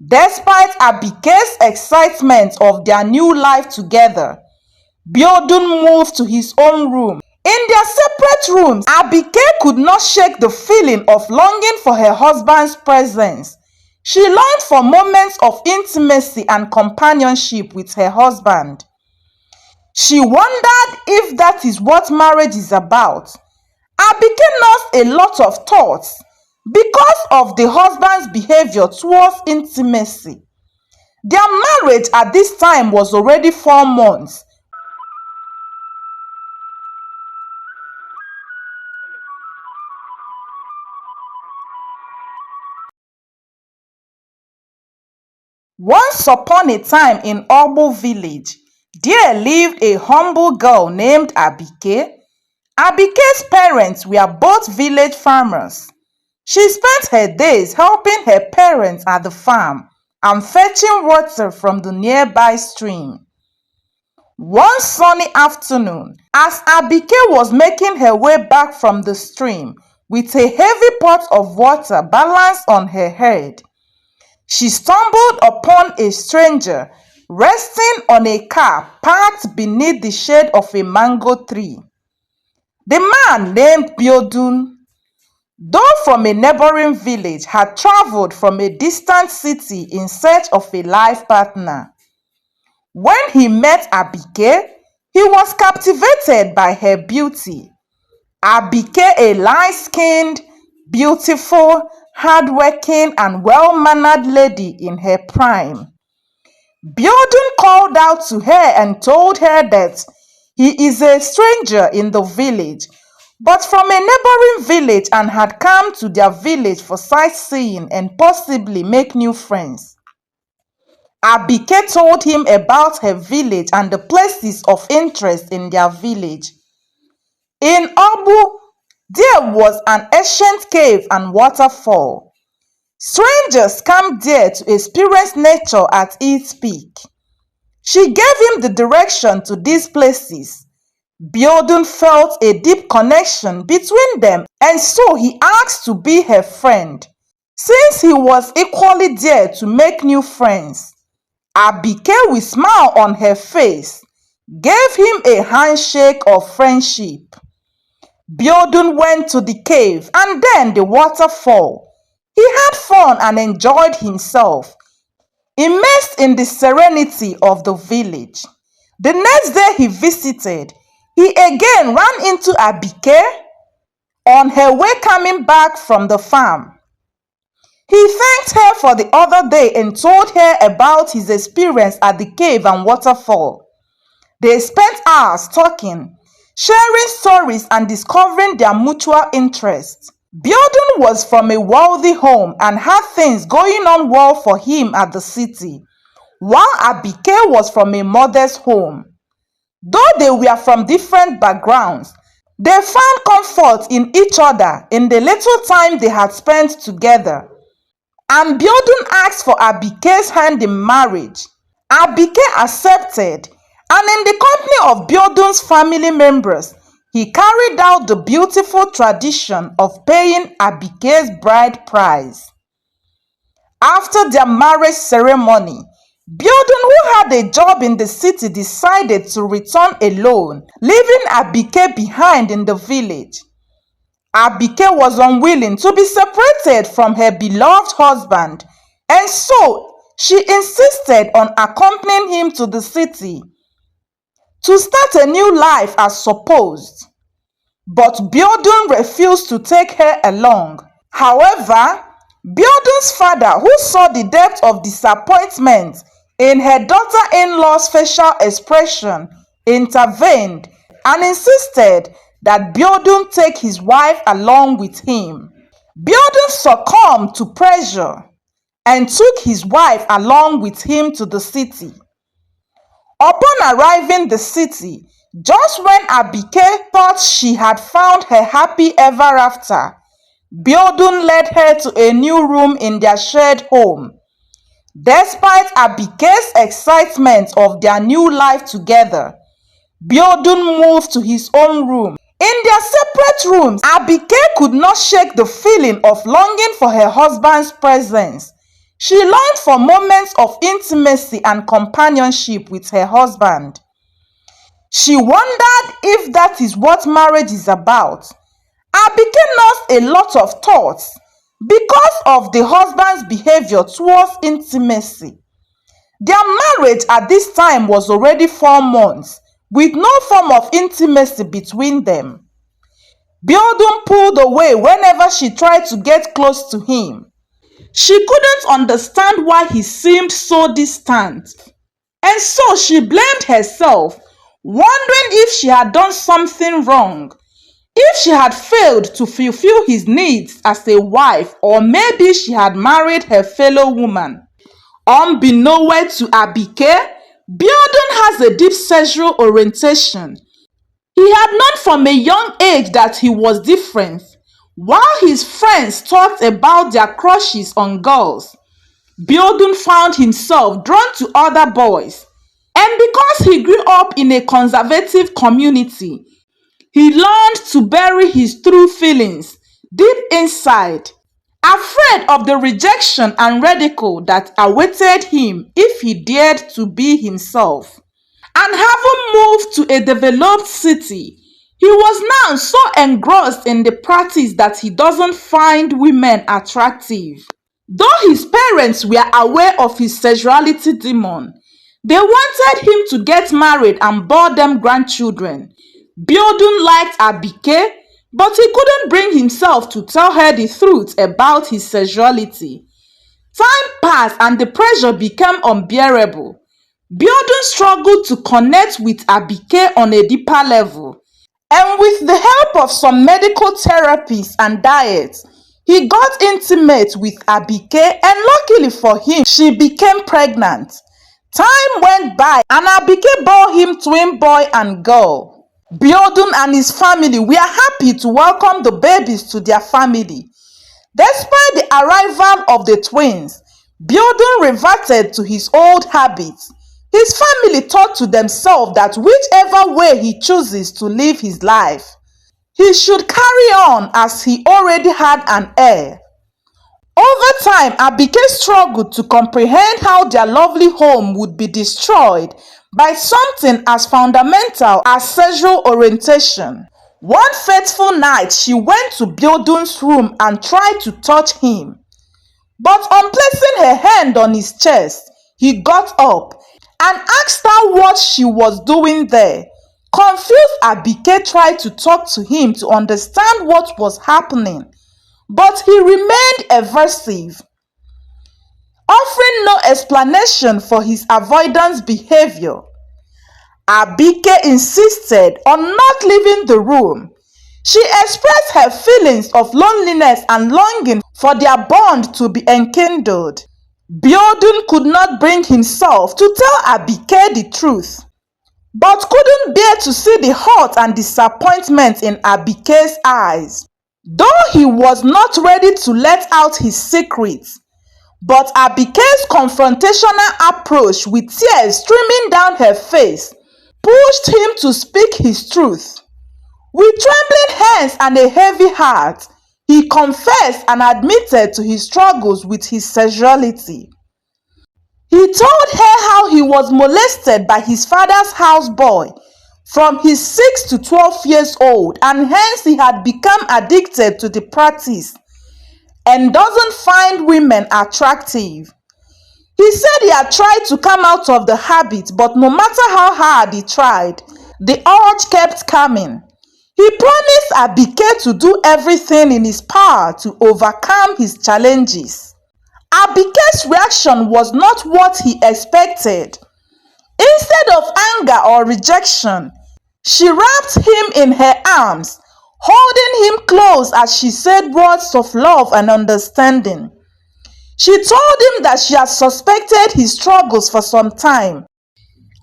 Despite Abike's excitement of their new life together, Biodun moved to his own room. In their separate rooms, Abike could not shake the feeling of longing for her husband's presence. She longed for moments of intimacy and companionship with her husband. She wondered if that is what marriage is about. Abike lost a lot of thoughts because of the husband's behavior towards intimacy. Their marriage at this time was already 4 months. Once upon a time in Ogbo village, there lived a humble girl named Abike. Abike's parents were both village farmers. She spent her days helping her parents at the farm and fetching water from the nearby stream. One sunny afternoon, as Abike was making her way back from the stream with a heavy pot of water balanced on her head, she stumbled upon a stranger resting on a car parked beneath the shade of a mango tree. The man named Biodun, though from a neighboring village, had traveled from a distant city in search of a life partner. When he met Abike, he was captivated by her beauty. Abike, a light-skinned, beautiful, hardworking and well-mannered lady in her prime. Biodun called out to her and told her that he is a stranger in the village, but from a neighboring village, and had come to their village for sightseeing and possibly make new friends. Abike told him about her village and the places of interest in their village. In Ogbo, there was an ancient cave and waterfall. Strangers come there to experience nature at its peak. She gave him the direction to these places. Biodun felt a deep connection between them, and so he asked to be her friend. Since he was equally there to make new friends, Abike, with a smile on her face, gave him a handshake of friendship. Biodun went to the cave and then the waterfall. He had fun and enjoyed himself, immersed in the serenity of the village. The next day he visited, he again ran into Abike on her way coming back from the farm. He thanked her for the other day and told her about his experience at the cave and waterfall. They spent hours talking, sharing stories and discovering their mutual interests. Biodun was from a wealthy home and had things going on well for him at the city, while Abike was from a modest home. Though they were from different backgrounds, they found comfort in each other in the little time they had spent together. And Biodun asked for Abike's hand in marriage. Abike accepted, and in the company of Biodun's family members, he carried out the beautiful tradition of paying Abike's bride price. After their marriage ceremony, Biodun, who had a job in the city, decided to return alone, leaving Abike behind in the village. Abike was unwilling to be separated from her beloved husband, and so she insisted on accompanying him to the city to start a new life as supposed. But Biodun refused to take her along. However, Biodun's father, who saw the depth of disappointment in her daughter-in-law's facial expression, intervened and insisted that Biodun take his wife along with him. Biodun succumbed to pressure and took his wife along with him to the city. Upon arriving in the city, just when Abike thought she had found her happy ever after, Biodun led her to a new room in their shared home. Despite Abike's excitement of their new life together, Biodun moved to his own room. In their separate rooms, Abike could not shake the feeling of longing for her husband's presence. She longed for moments of intimacy and companionship with her husband. She wondered if that is what marriage is about. Abigail lost a lot of thoughts because of the husband's behavior towards intimacy. Their marriage at this time was already 4 months, with no form of intimacy between them. Biodun pulled away whenever she tried to get close to him. She couldn't understand why he seemed so distant, and so she blamed herself, wondering if she had done something wrong, if she had failed to fulfill his needs as a wife, or maybe she had married her fellow woman. Unbeknownst to Abigail, Biodun has a deep sexual orientation. He had known from a young age that he was different. While his friends talked about their crushes on girls, Biodun found himself drawn to other boys. And because he grew up in a conservative community, he learned to bury his true feelings deep inside, afraid of the rejection and ridicule that awaited him if he dared to be himself. And having moved to a developed city, he was now so engrossed in the practice that he doesn't find women attractive. Though his parents were aware of his sexuality demon, they wanted him to get married and bore them grandchildren. Biodun liked Abigail, but he couldn't bring himself to tell her the truth about his sexuality. Time passed and the pressure became unbearable. Biodun struggled to connect with Abigail on a deeper level, and with the help of some medical therapies and diets, he got intimate with Abigail, and luckily for him, she became pregnant. Time went by and Abigail bore him twin boy and girl. Biodun and his family were happy to welcome the babies to their family. Despite the arrival of the twins, Biodun reverted to his old habits. His family thought to themselves that whichever way he chooses to live his life, he should carry on as he already had an heir. Over time, Abigail struggled to comprehend how their lovely home would be destroyed by something as fundamental as sexual orientation. One fateful night, she went to Biodun's room and tried to touch him. But on placing her hand on his chest, he got up and asked her what she was doing there. Confused, Abigail tried to talk to him to understand what was happening, but he remained evasive, offering no explanation for his avoidance behavior. Abigail insisted on not leaving the room. She expressed her feelings of loneliness and longing for their bond to be enkindled. Biodun could not bring himself to tell Abigail the truth, but couldn't bear to see the hurt and disappointment in Abigail's eyes. Though he was not ready to let out his secrets, but Abigail's confrontational approach with tears streaming down her face pushed him to speak his truth. With trembling hands and a heavy heart, he confessed and admitted to his struggles with his sexuality. He told her how he was molested by his father's houseboy from his 6 to 12 years old, and hence he had become addicted to the practice and doesn't find women attractive. He said he had tried to come out of the habit, but no matter how hard he tried, the urge kept coming. He promised Abigail to do everything in his power to overcome his challenges. Abigail's reaction was not what he expected. Instead of anger or rejection, she wrapped him in her arms, holding him close as she said words of love and understanding. She told him that she had suspected his struggles for some time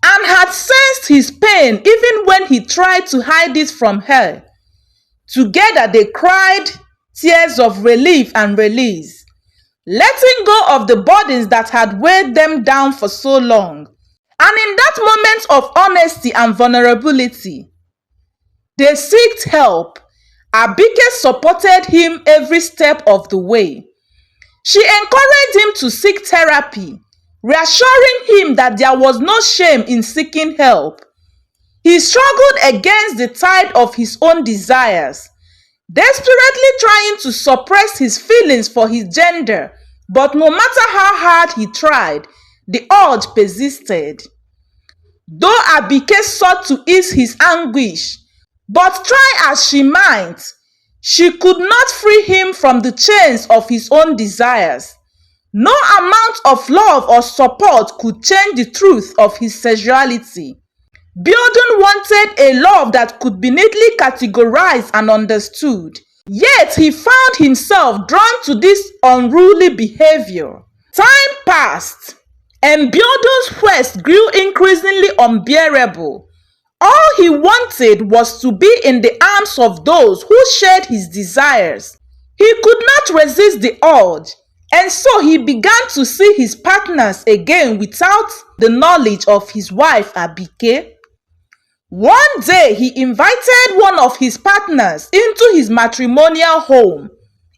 and had sensed his pain even when he tried to hide it from her. Together they cried tears of relief and release, letting go of the burdens that had weighed them down for so long. And in that moment of honesty and vulnerability, they sought help. Abigail supported him every step of the way. She encouraged him to seek therapy, reassuring him that there was no shame in seeking help. He struggled against the tide of his own desires, desperately trying to suppress his feelings for his gender, but no matter how hard he tried, the urge persisted. Though Abike sought to ease his anguish, but try as she might, she could not free him from the chains of his own desires. No amount of love or support could change the truth of his sexuality. Biodun wanted a love that could be neatly categorized and understood. Yet he found himself drawn to this unruly behavior. Time passed, and Biodun's quest grew increasingly unbearable. All he wanted was to be in the arms of those who shared his desires. He could not resist the urge, and so he began to see his partners again without the knowledge of his wife Abike. One day he invited one of his partners into his matrimonial home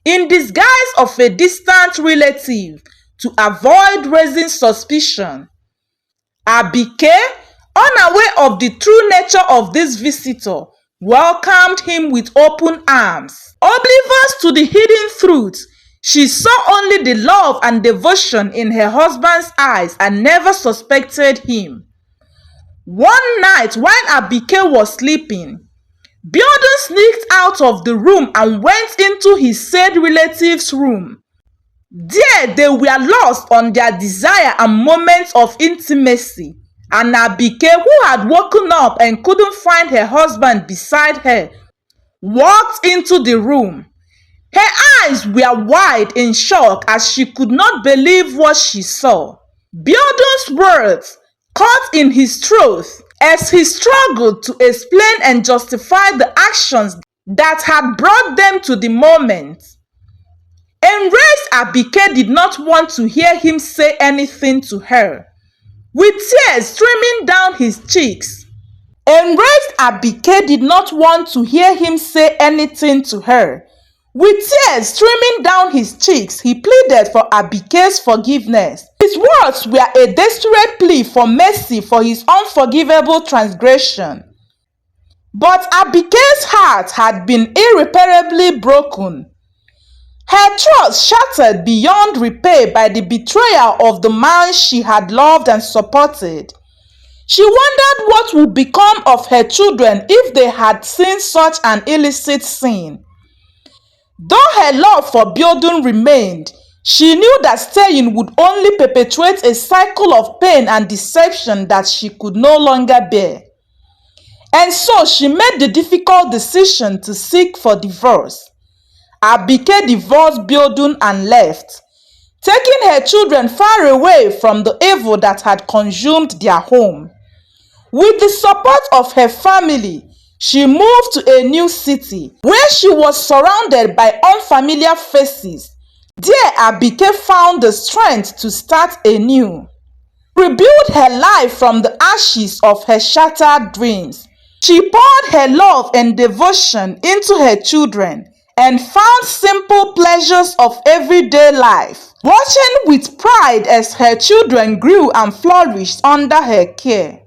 in disguise of a distant relative to avoid raising suspicion. Abike, unaware of the true nature of this visitor, welcomed him with open arms. Oblivious to the hidden truth, she saw only the love and devotion in her husband's eyes and never suspected him. One night while Abike was sleeping, Biodun sneaked out of the room and went into his said relative's room. There they were lost on their desire and moments of intimacy, and Abike, who had woken up and couldn't find her husband beside her, walked into the room. Her eyes were wide in shock as she could not believe what she saw. Biodun's words caught in his throat as he struggled to explain and justify the actions that had brought them to the moment. Enraged Abike did not want to hear him say anything to her. With tears streaming down his cheeks, Enraged Abike did not want to hear him say anything to her. With tears streaming down his cheeks, he pleaded for Abike's forgiveness. His words were a desperate plea for mercy for his unforgivable transgression. But Abike's heart had been irreparably broken. Her trust shattered beyond repair by the betrayal of the man she had loved and supported. She wondered what would become of her children if they had seen such an illicit sin. Though her love for Biodun remained, she knew that staying would only perpetuate a cycle of pain and deception that she could no longer bear. And so she made the difficult decision to seek for divorce. Abike divorced Biodun and left, taking her children far away from the evil that had consumed their home. With the support of her family, she moved to a new city where she was surrounded by unfamiliar faces. There, Abike found the strength to start anew, rebuild her life from the ashes of her shattered dreams. She poured her love and devotion into her children and found simple pleasures of everyday life, watching with pride as her children grew and flourished under her care.